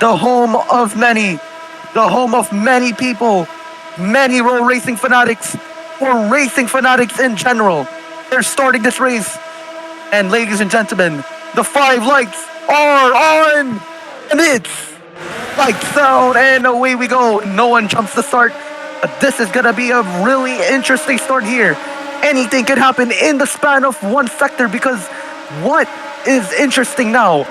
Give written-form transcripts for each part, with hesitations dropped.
the home of many, the home of many people, many road racing fanatics, or racing fanatics in general. They're starting this race. And ladies and gentlemen, the 5 lights are on! And it's lights out and away we go. No one jumps the start. But this is gonna be a really interesting start here. Anything can happen in the span of one sector because what is interesting now?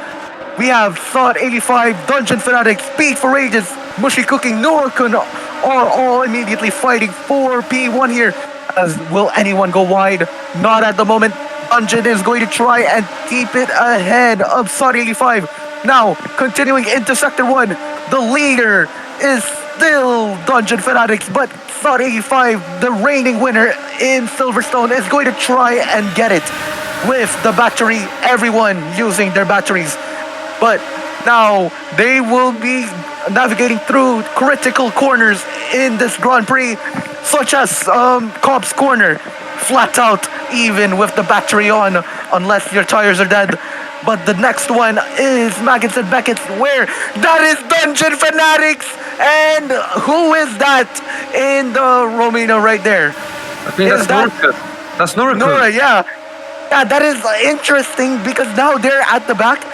We have Thought 85, Dungeon Fanatics, Speed for Ages, Mushy Cooking, Norakun are all immediately fighting for P1 here. As will anyone go wide? Not at the moment. Dungeon is going to try and keep it ahead of Thought 85. Now, continuing into Sector 1, the leader is still Dungeon Fanatics, but Thought 85, the reigning winner in Silverstone, is going to try and get it with the battery, everyone using their batteries. But now they will be navigating through critical corners in this Grand Prix, such as Cobb's Corner, flat out even with the battery on, unless your tires are dead. But the next one is Maggots and Beckett's, where that is Dungeon Fanatics. And who is that in the Romina right there? I think that's Nora. That's Nora. Nora, yeah. Yeah, that is interesting because now they're at the back.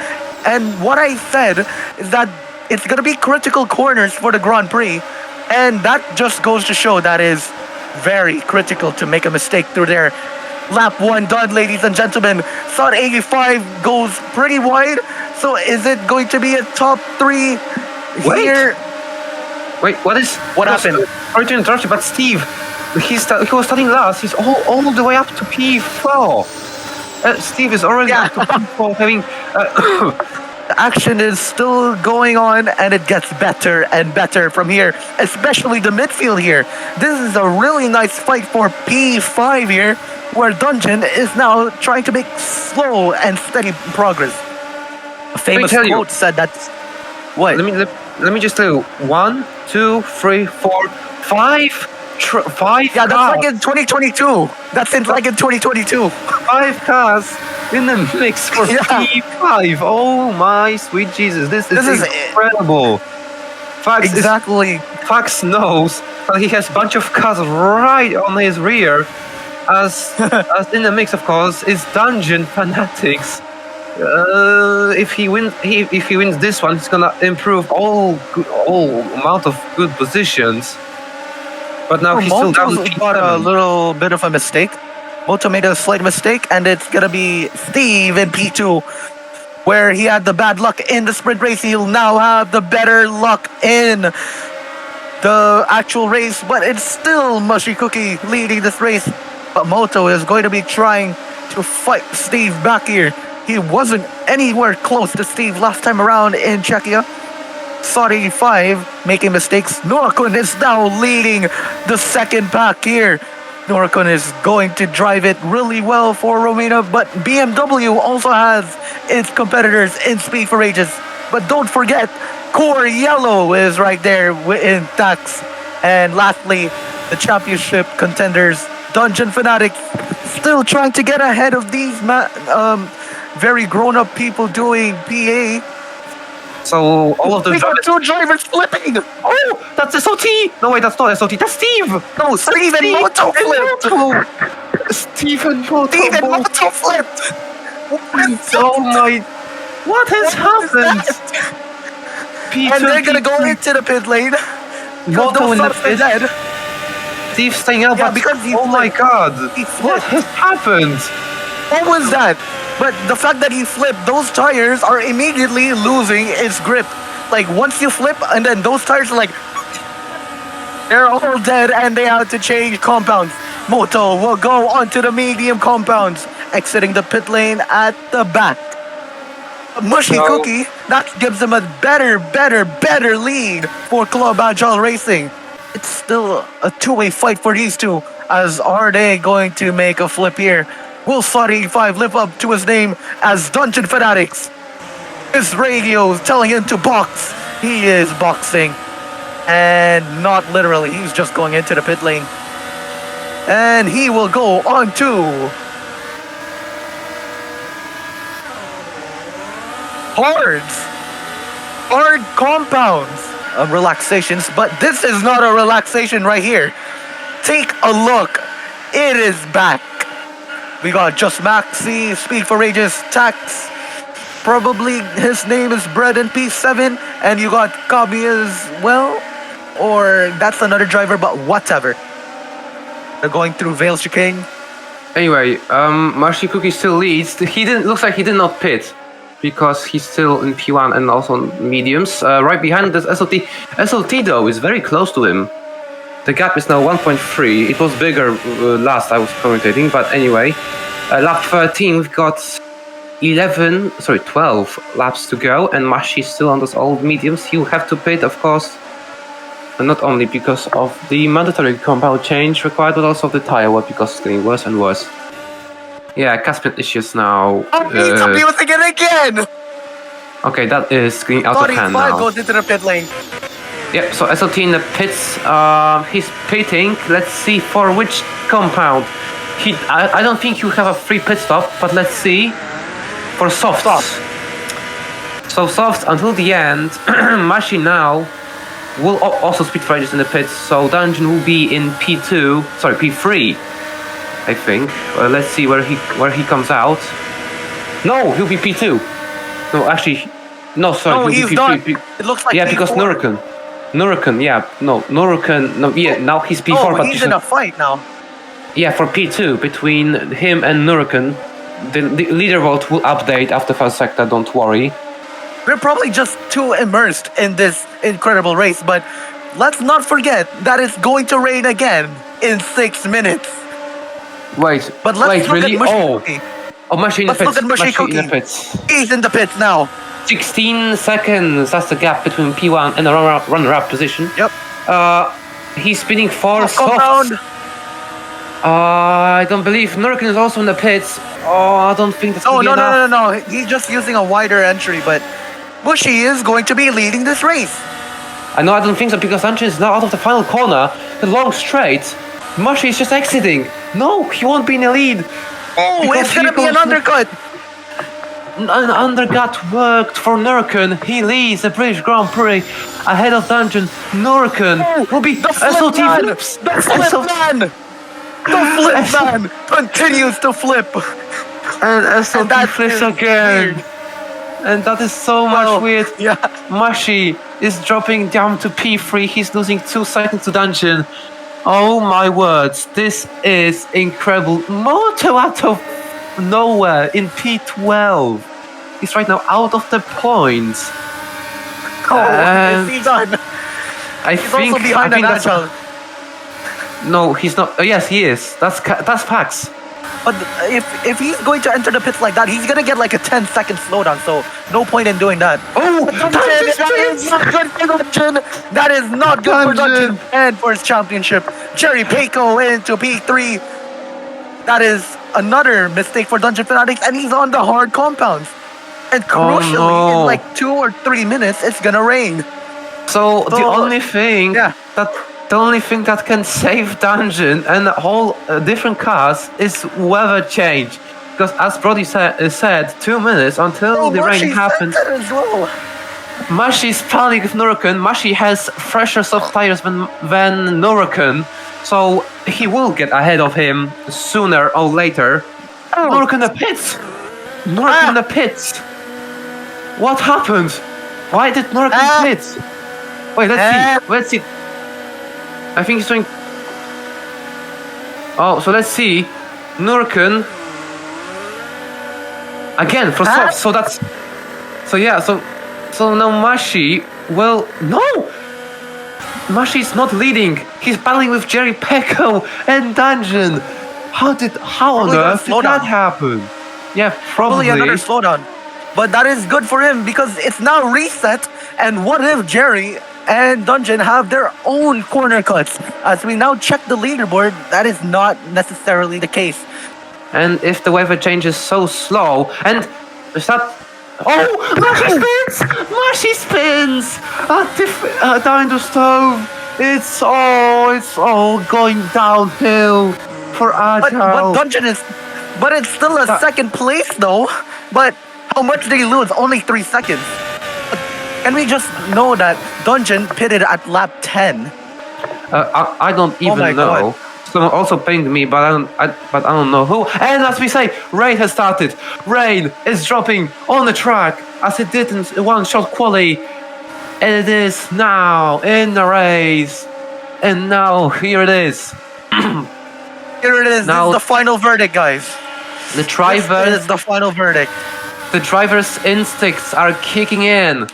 And what I said is that it's going to be critical corners for the Grand Prix. And that just goes to show that is very critical to make a mistake through there. Lap 1 done, ladies and gentlemen. Thought 85 goes pretty wide. So is it going to be a top 3 here? Wait, what happened? Sorry to interrupt you, but Steve, he was starting last. He's all the way up to P4. Steve is already up to P4, having... The action is still going on, and it gets better and better from here, especially the midfield here. This is a really nice fight for P5 here, where Dungeon is now trying to make slow and steady progress. A famous quote said that... What? Let me just tell you. 1, 2, 3, 4, 5. 5 yeah, cars. that's like in 2022. That's like in 2022. 5 cars in the mix for P5. Oh my sweet Jesus. This is incredible. Fax knows that he has a bunch of cars right on his rear. As in the mix, of course, is Dungeon Fanatics. If he wins this one, he's gonna improve all amount of good positions. But now he's still down. Got a little bit of a mistake. Moto made a slight mistake, and it's gonna be Steve in P2, where he had the bad luck in the sprint race. He'll now have the better luck in the actual race, but it's still Mushy Cookie leading this race. But Moto is going to be trying to fight Steve back here. He wasn't anywhere close to Steve last time around in Czechia. Thought 85 making mistakes. Norakun is now leading the second pack here. Norakun is going to drive it really well for Romina, but BMW also has its competitors in Speed for Ages. But don't forget, Core Yellow is right there in Tax. And lastly, the championship contenders, Dungeon Fanatics, still trying to get ahead of these very grown-up people doing PA. So all of the we got 2 drivers flipping. Oh, that's SOT. No, wait, that's not SOT. That's Steve. No, Steve and Moto flipped. Steve and Moto flipped. Oh my! What has happened? And they're gonna go into the pit lane. Moto in the pit. Dead. Steve staying up. Yeah, because he oh my God! What has happened? What was that? But the fact that he flipped, those tires are immediately losing its grip. Like, once you flip, and then those tires are like... They're all dead, and they have to change compounds. Moto will go onto the medium compounds, exiting the pit lane at the back. Mushy Cookie, that gives them a better lead for Club Agile Racing. It's still a two-way fight for these two, as are they going to make a flip here? Will Thought 85 live up to his name as Dungeon Fanatics? His radio is telling him to box. He is boxing. And not literally, he's just going into the pit lane. And he will go on to Hards hard compounds of relaxations, but this is not a relaxation right here. Take a look. It is back. We got Just Maxi, Speed for Ages, Tax. Probably his name is Bread and Peace 7, and you got Kabi as well. Or that's another driver, but whatever. They're going through Vale Chicane. Anyway, Mashi Cookie still leads. Looks like he did not pit because he's still in P1 and also mediums. Right behind this SLT. SLT though is very close to him. The gap is now 1.3. It was bigger last I was commentating, but anyway. Lap 13, we've got 12 laps to go, and Mashi is still on those old mediums. He'll have to pit, of course. And not only because of the mandatory compound change required, but also of the tire wear because it's getting worse and worse. Yeah, Caspian issues now. I'm using it again! Okay, that is getting out of hand now. Goes into the pit lane. Yep, so SLT in the pits. He's pitting. Let's see for which compound. I don't think you have a free pit stop, but let's see. For softs. So softs until the end. Mashi now will also speed for ages in the pits, so Dungeon will be in P3, I think. Let's see where he comes out. No, he'll be P2. No, actually, no, sorry. No, he's not. It looks like yeah, because Nurukan, now he's P4. Oh, but he's in a fight now. Yeah, for P2 between him and Nurukan. The leaderboard will update after first sector. Don't worry. We're probably just too immersed in this incredible race, but let's not forget that it's going to rain again in 6 minutes. Wait, but let's look really? At Mushy Mashi in the pits. Look at Mushy Mashi in the pits. He's in the pits now. 16 seconds. That's the gap between P1 and the runner-up position. Yep. He's spinning for softs. I don't believe Nurukan is also in the pits. I don't think that's going to be enough. No. He's just using a wider entry, but Mushy is going to be leading this race. I don't think so, because Dungeon is now out of the final corner. The long straight. Mushy is just exiting. No, he won't be in the lead. Oh, it's going to be an undercut. An undercut worked for Nurukan. He leads the British Grand Prix ahead of Dungeon. Nurukan will be the flip man. flips. The flip man. The flip man continues to flip. And SLT flips again. Weird. And that is so much weird. Yeah. Mashi is dropping down to P3. He's losing 2 seconds to Dungeon. Oh my words. This is incredible. Moto out of nowhere in P12. He's right now out of the points. Is he done? He's also behind an agile. No, he's not. Yes, he is. That's facts. But if he's going to enter the pits like that, he's going to get like a 10-second slowdown, so no point in doing that. That is not good for Dungeon. That is not good for Dungeon and for his championship. Jerry Peiko into P3. That is another mistake for Dungeon Fanatics, and he's on the hard compounds. And crucially, in like 2 or 3 minutes, it's going to rain. So the only thing that can save Dungeon and all different cars is weather change. Because as Brody said 2 minutes until the rain happens. Well. Mashi's planning with Nurukan. Mashi has fresher soft tires than Nurukan. So he will get ahead of him sooner or later. Nurukan in the pits! Nurukan in the pits! What happened? Why did Nurukan pit? Wait, let's see. I think he's doing... Oh, so let's see. Nurukan. Again, for soft. So that's... So yeah, so now Mashi... Well, no! Mashi's not leading. He's battling with Jerry Pecco and Dungeon. How on earth did that happen? Yeah, probably another slowdown. But that is good for him because it's now reset. And what if Jerry and Dungeon have their own corner cuts? As we now check the leaderboard, that is not necessarily the case. And if the weather changes so slow, and is that... Oh, Mashi spins! Down the stove. It's all going downhill for Agile. But Dungeon is... But it's still a second place though. But how much did he lose? Only 3 seconds. Can we just know that Dungeon pitted at lap 10? I don't even my know. God. Someone also pinged me, but I don't know who. And as we say, rain has started. Rain is dropping on the track as it did in one-shot quali. And it is now in the race. And now here it is. Here it is. Now- This is the final verdict, guys. The This driver, is the final verdict. the driver's instincts are kicking in.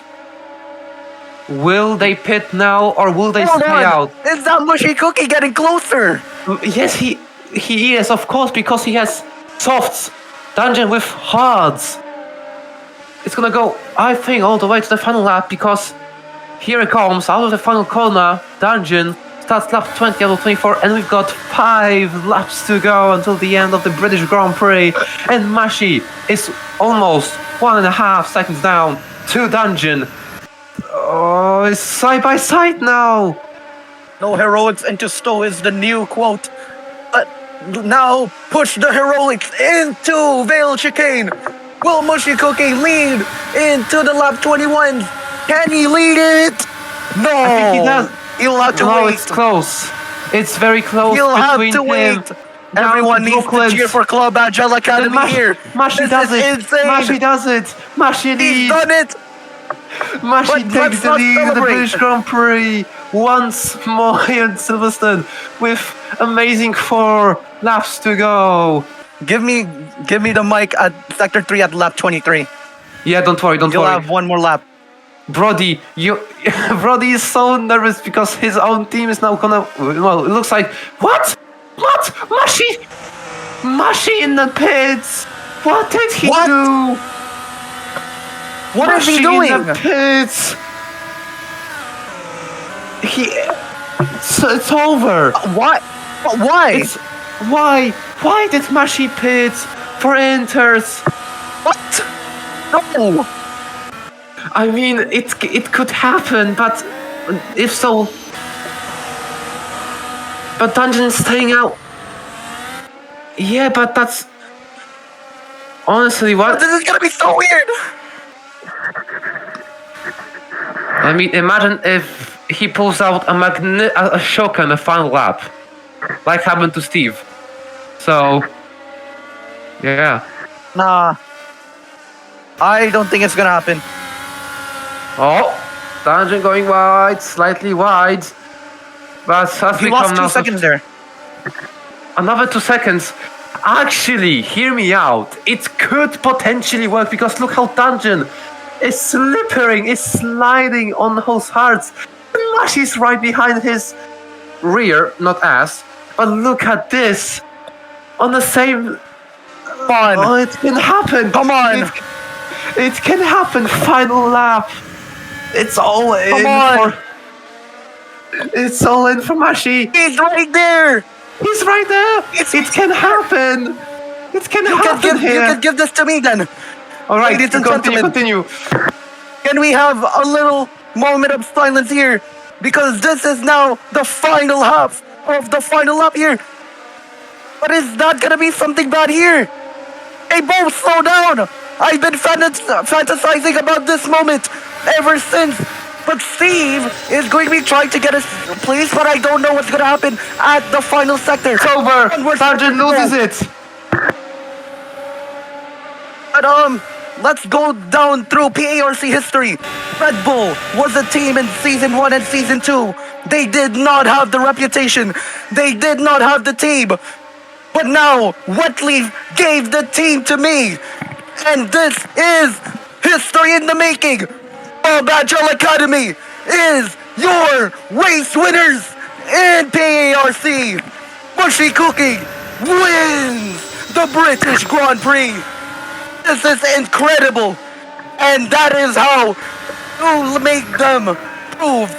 Will they pit now or will they Hold stay on. out? Is that mushy cookie getting closer? Yes, he is, of course, because he has softs. Dungeon with hards. It's gonna go, I think, all the way to the final lap because here it comes out of the final corner. Dungeon starts lap 20 out of 24, and we've got 5 laps to go until the end of the British Grand Prix. And Mashi is almost 1.5 seconds down to Dungeon. Oh, it's side by side now. No heroics into Stowe is the new quote. But now push the heroics into Vale Chicane. Will Mushy Cookie lead into the lap 21? Can he lead it? No. I think he does. He'll have to No, wait. it's close. It's very close He'll have between to him. wait. down Everyone to needs to Brooklands. cheer for Club Agile Academy here. Mashi This does is it. insane. Mashi does it. Mashi He's leads. done it. Mashi But takes let's the not lead in the celebrate. British Grand Prix once more here in Silverstone with amazing 4 laps to go. Give me the mic at sector 3 at lap 23. Yeah, don't worry, don't You'll worry. have one more lap. Brody, Brody is so nervous because his own team is now gonna. Well, it looks like what? Mashi in the pits. What did he What? do? What is he Mashi doing? in the pits. It's over. What? Why? It's why? Why did Mashi pit for Inters? What? No. I mean, it could happen, but if so, but Dungeon's staying out. Yeah, but that's honestly what. This is gonna be so weird. I mean, imagine if he pulls out a shocker in the final lap, like happened to Steve. So, yeah. Nah. I don't think it's gonna happen. Oh, Dungeon going wide, slightly wide. But as He we lost come 2 now, seconds there. another 2 seconds. Actually, hear me out. It could potentially work because look how Dungeon is slippering, is sliding on those hearts. Mashi's right behind his rear, not ass. But look at this. On the same. Come on. Oh, it can happen. Come on. It can happen. Final lap. It's all in. Come on. It's all in for Mashi. He's right there. He's right there. It can happen. It can happen You here. can give this to me then. All right, Ladies and continue. Can we have a little moment of silence here? Because this is now the final half of the final lap here. But is that gonna be something bad here? Hey, both slow down. I've been fantasizing about this moment ever since. But Steve is going to be trying to get us place, but I don't know what's going to happen at the final sector. It's over. Onward, Sergeant loses it. But let's go down through PARC history. Red Bull was a team in season 1 and season 2. They did not have the reputation. They did not have the team. But now, Wetleaf gave the team to me. And this is history in the making. Club Agile Academy is your race winners in PARC. Mushy Cookie wins the British Grand Prix. This is incredible. And that is how you make them prove.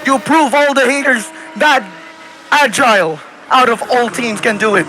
You prove all the haters that Agile out of all teams can do it.